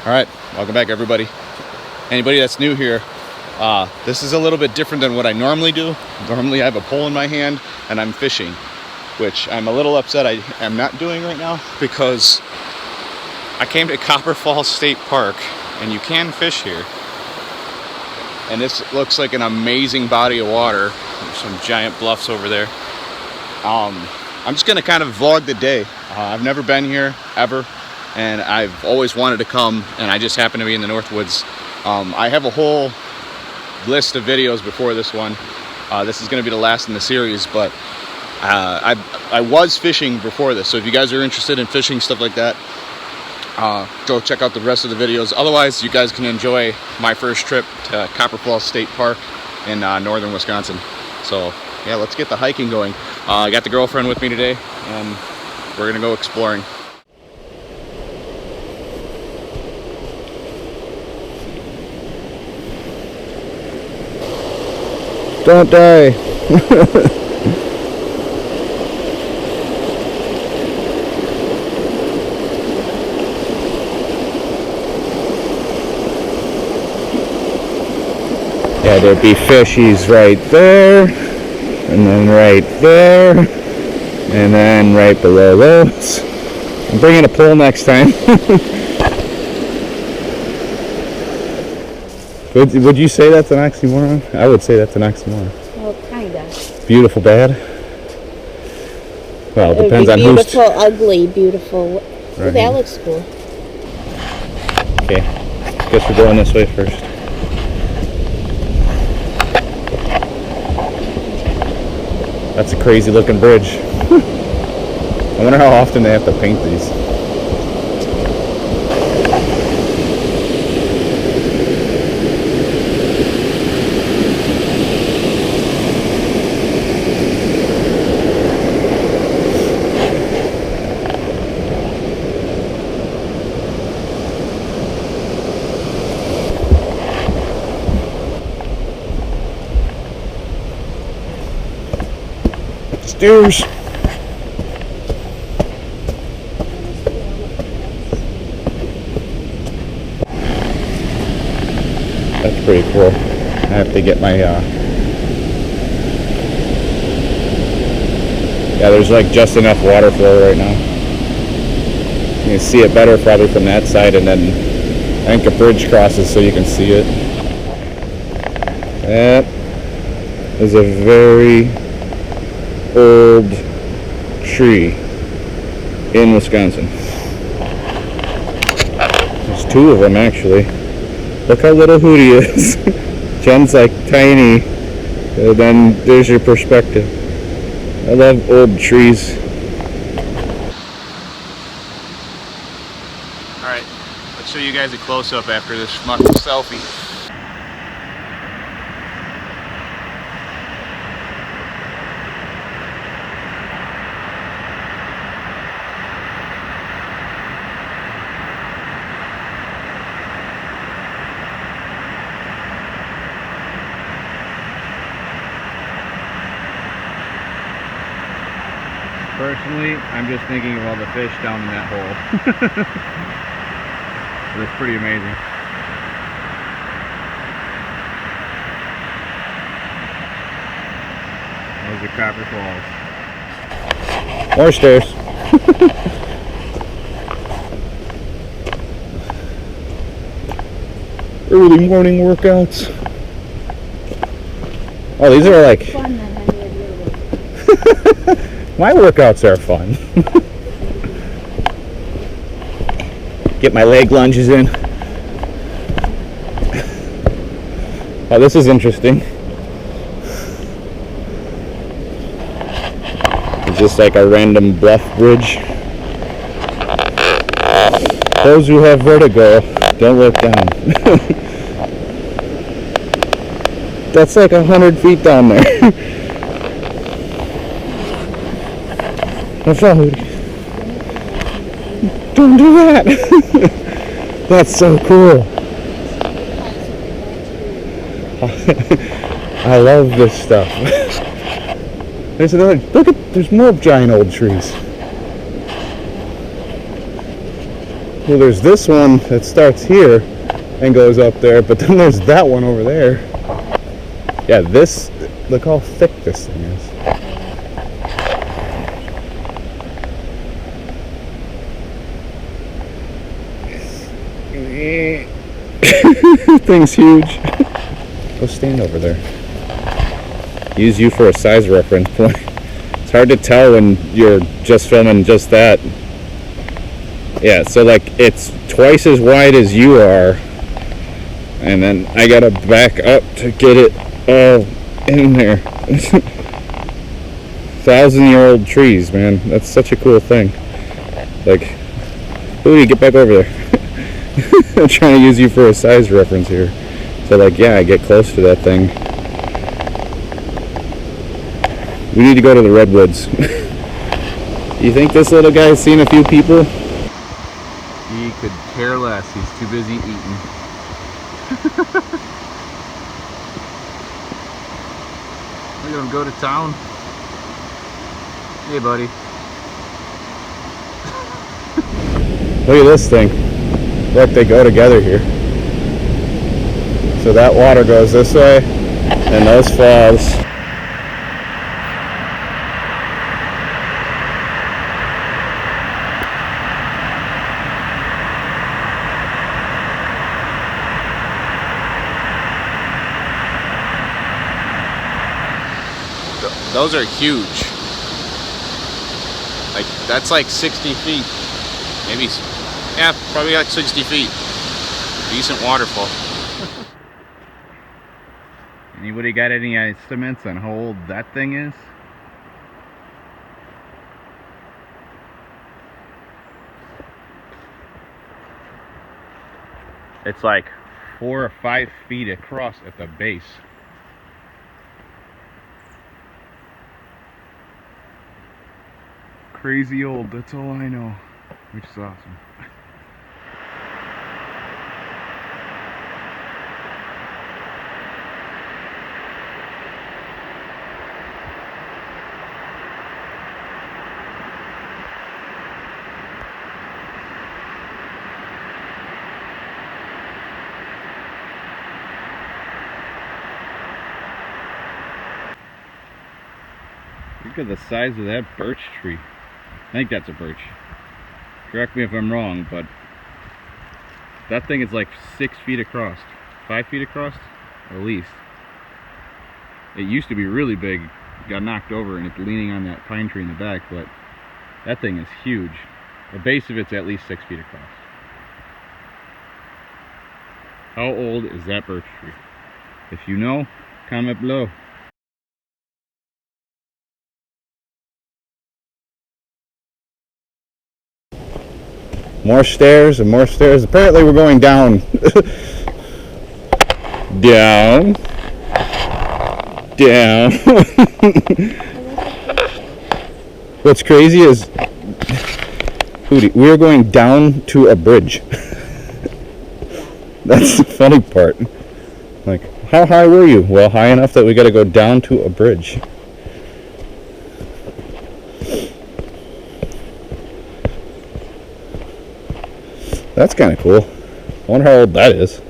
All right, welcome back everybody. Anybody that's new here, this is a little bit different than what I normally do. Normally I have a pole in my hand and I'm fishing, which I'm a little upset I am not doing right now because I came to Waterfalls State Park and you can fish here. And this looks like an amazing body of water. There's some giant bluffs over there. I'm just gonna kind of vlog the day. I've never been here ever, and I've always wanted to come, and I just happen to be in the Northwoods. I have a whole list of videos before this one. This is going to be the last in the series, but I was fishing before this, so if you guys are interested in fishing, stuff like that, go check out the rest of the videos. Otherwise, you guys can enjoy my first trip to Waterfalls State Park in northern Wisconsin. So yeah, let's get the hiking going. I got the girlfriend with me today, and we're going to go exploring. Don't die. Yeah, there'd be fishies right there, and then right there, and then right below those. I'm bringing a pole next time. Would you say that's an oxymoron? I would say that's an oxymoron. Well, kinda. Beautiful, bad? Well, it depends on who's... Beautiful, ugly, beautiful. Right. Well, that looks cool. Okay, guess we're going this way first. That's a crazy looking bridge. I wonder how often they have to paint these. Stairs. That's pretty cool. I have to get my yeah, there's like just enough water flow right now. You can see it better probably from that side, and then I think a bridge crosses so you can see it. That is a very old tree in Wisconsin. There's two of them actually. Look how little Hootie is. Jen's like tiny, and then there's your perspective. I love old trees. Alright, let's show you guys a close-up after this selfie. Personally, I'm just thinking of all the fish down in that hole. It's pretty amazing. Those are Waterfalls. More stairs. Early morning workouts. Oh, these are like... Fun than any of your work. My workouts are fun. Get my leg lunges in. Oh, this is interesting. It's just like a random bluff bridge. Those who have vertigo, don't look down. That's like 100 feet down there. Don't do that. That's so cool. I love this stuff. There's another, there's more giant old trees. Well, there's this one that starts here and goes up there, but then there's that one over there. Yeah, this, look how thick this thing is. Thing's huge. Go stand over there. Use you for a size reference point. It's hard to tell when you're just filming just that. Yeah, so like it's twice as wide as you are, and then I gotta back up to get it all in there. 1,000-year-old trees, man. That's such a cool thing. Like, ooh, get back over there. I'm trying to use you for a size reference here. So like, yeah, I get close to that thing. We need to go to the redwoods. You think this little guy's seen a few people? He could care less. He's too busy eating. We're gonna go to town. Hey, buddy. Look at this thing. Look, they go together here. So that water goes this way, and those falls. Those are huge. Like, that's like 60 feet. Maybe, yeah, probably like 60 feet. Decent waterfall. Anybody got any estimates on how old that thing is? It's like 4 or 5 feet across at the base. Crazy old, that's all I know, which is awesome. Look at the size of that birch tree. I think that's a birch. Correct me if I'm wrong, but that thing is like 6 feet across. 5 feet across, at least. It used to be really big, got knocked over, and it's leaning on that pine tree in the back, but that thing is huge. The base of it's at least 6 feet across. How old is that birch tree? If you know, comment below. More stairs and more stairs. Apparently we're going down. Down. Down. What's crazy is, Hootie, we're going down to a bridge. That's the funny part. Like, how high were you? Well, high enough that we gotta go down to a bridge. That's kind of cool. I wonder how old that is.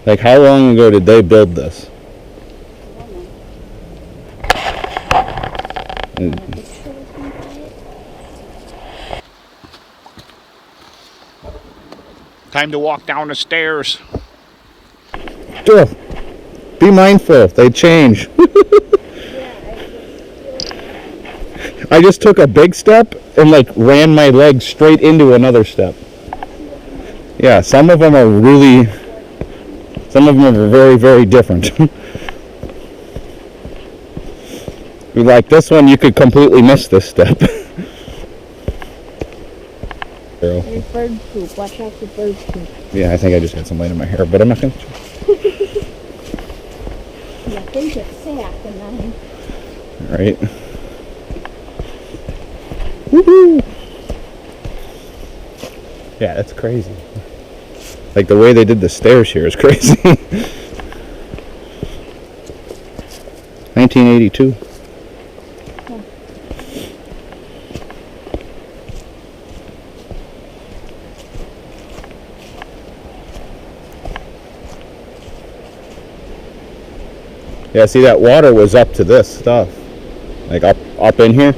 Like, how long ago did they build this? Time to walk down the stairs. Be mindful, they change. I just took a big step and like ran my leg straight into another step. Yeah, some of them are very, very different. Like this one, you could completely miss this step. There's bird poop. Watch out for bird poop. Yeah, I think I just got some light in my hair, but I'm not gonna. Yeah, they get sack and then. All right. Woohoo! Yeah, that's crazy. Like the way they did the stairs here is crazy. 1982. Yeah, see, that water was up to this stuff. Like up in here.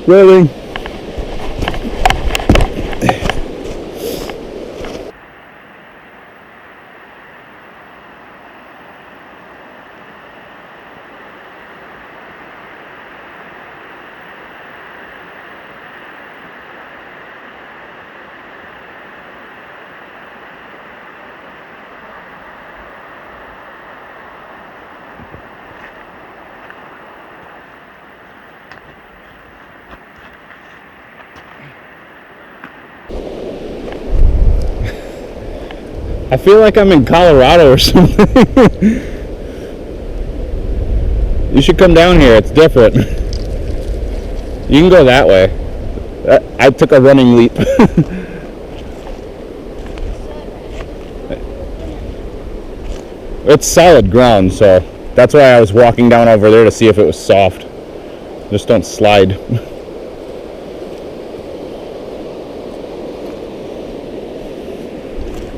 Really? I feel like I'm in Colorado or something. You should come down here, it's different. You can go that way. I took a running leap. It's solid ground, so that's why I was walking down over there to see if it was soft. Just don't slide.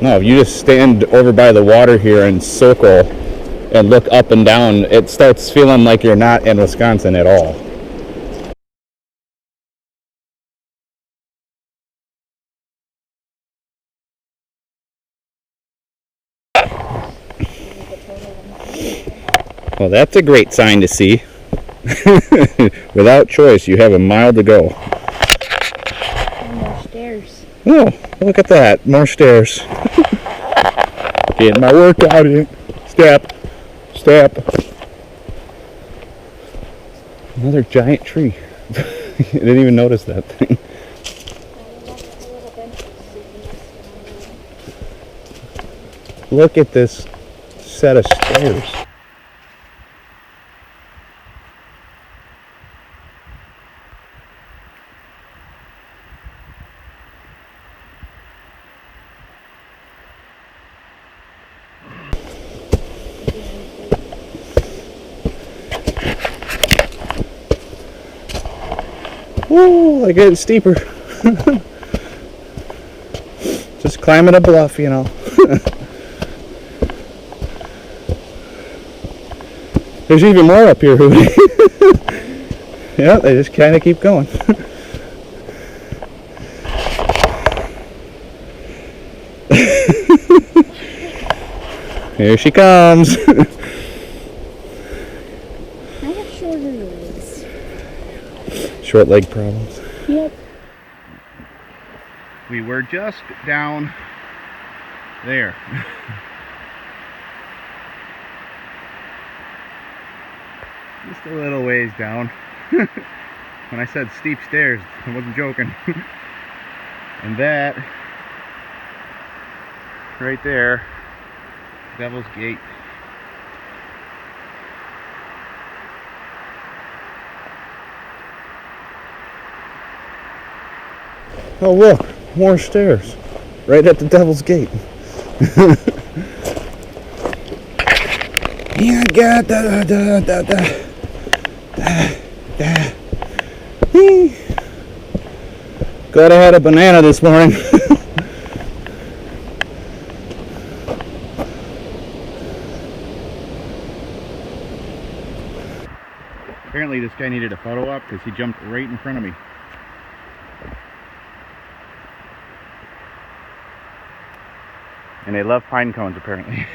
No, if you just stand over by the water here and circle and look up and down, it starts feeling like you're not in Wisconsin at all. Well, that's a great sign to see. Without choice, you have a mile to go. More stairs. Oh, look at that. More stairs. Getting my workout in. Step. Step. Another giant tree. I didn't even notice that thing. Look at this set of stairs. Woo, I get steeper. Just climbing a bluff, you know. There's even more up here, Hootie. Yeah, they just kind of keep going. Here she comes. I have shorter legs. Short leg problems. Yep. We were just down there. Just a little ways down. When I said steep stairs, I wasn't joking. And that right there, Devil's Gate. Oh look, more stairs. Right at the Devil's Gate. Yeah, got Glad I had a banana this morning. Apparently this guy needed a photo op because he jumped right in front of me. And they love pine cones apparently.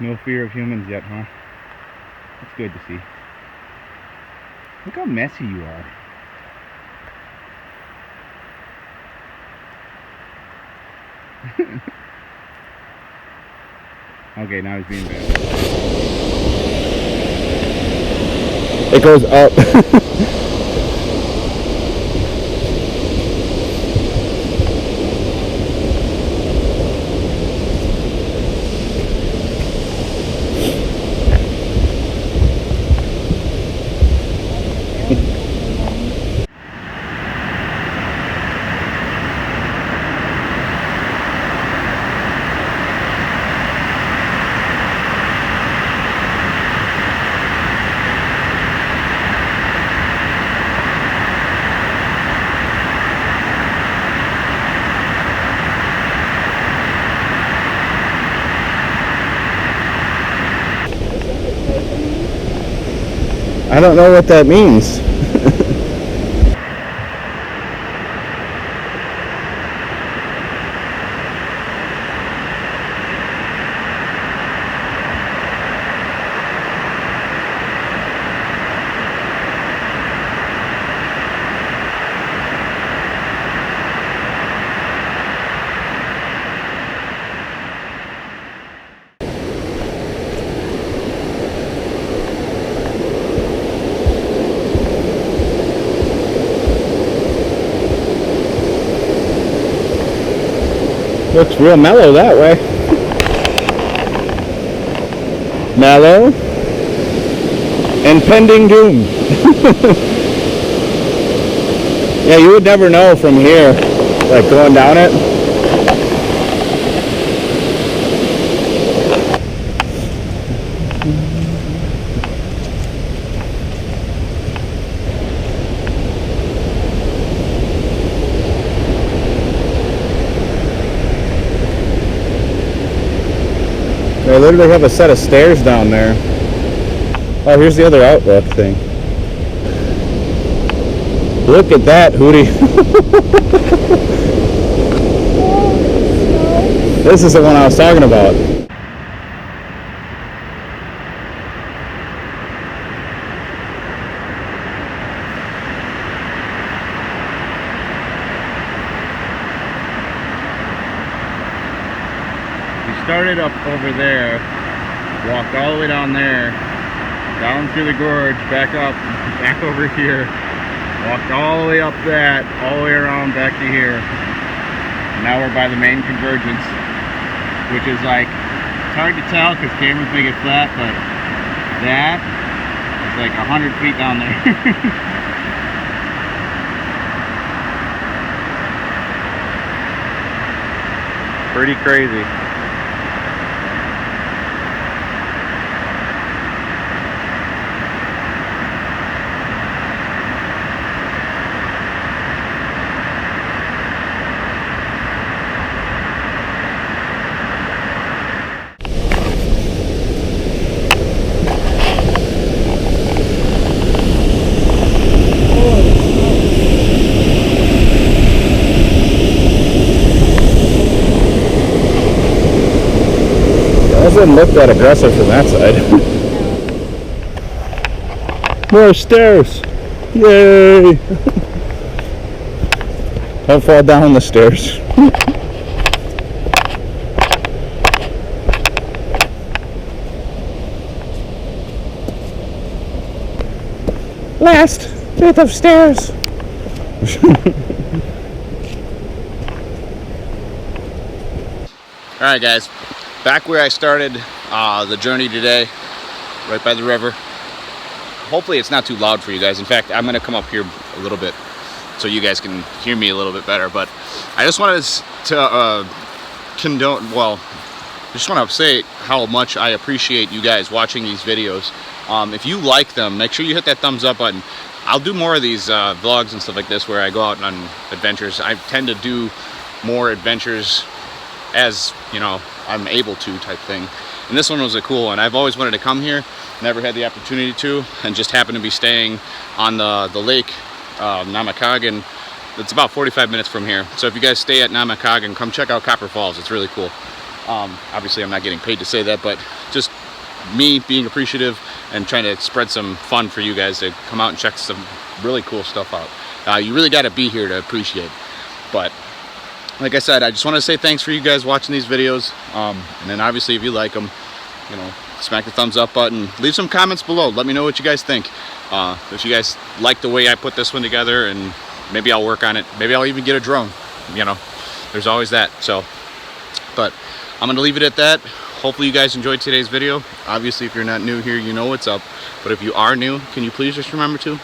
No fear of humans yet, huh? That's good to see. Look how messy you are. Okay, now he's being bad. It goes up. I don't know what that means. Looks real mellow that way. Mellow. Impending doom. Yeah, you would never know from here, like going down it. They literally have a set of stairs down there. Oh, here's the other outlook thing. Look at that, Hootie. This is the one I was talking about. Started up over there, walked all the way down there, down through the gorge, back up, back over here, walked all the way up that, all the way around back to here. And now we're by the main convergence, which is like, it's hard to tell because cameras make it flat, but that is like 100 feet down there. Pretty crazy. Doesn't look that aggressive from that side. More stairs! Yay! Don't fall down the stairs. Last bit of stairs. Alright guys, back where I started the journey today, right by the river. Hopefully it's not too loud for you guys. In fact, I'm going to come up here a little bit so you guys can hear me a little bit better. But I just wanted to just want to say how much I appreciate you guys watching these videos. If you like them, make sure you hit that thumbs up button. I'll do more of these vlogs and stuff like this where I go out on adventures. I tend to do more adventures as, you know, I'm able to type thing. And this one was a cool one. I've always wanted to come here, never had the opportunity to, and just happened to be staying on the lake, Namakagan. It's about 45 minutes from here. So if you guys stay at Namakagan, come check out Copper Falls. It's really cool. Obviously I'm not getting paid to say that, but just me being appreciative and trying to spread some fun for you guys to come out and check some really cool stuff out. You really got to be here to appreciate. But like I said, I just want to say thanks for you guys watching these videos. And then obviously if you like them, you know, smack the thumbs up button. Leave some comments below. Let me know what you guys think. If you guys like the way I put this one together, and maybe I'll work on it. Maybe I'll even get a drone. You know, there's always that. So, but I'm going to leave it at that. Hopefully you guys enjoyed today's video. Obviously, if you're not new here, you know what's up. But if you are new, can you please just remember to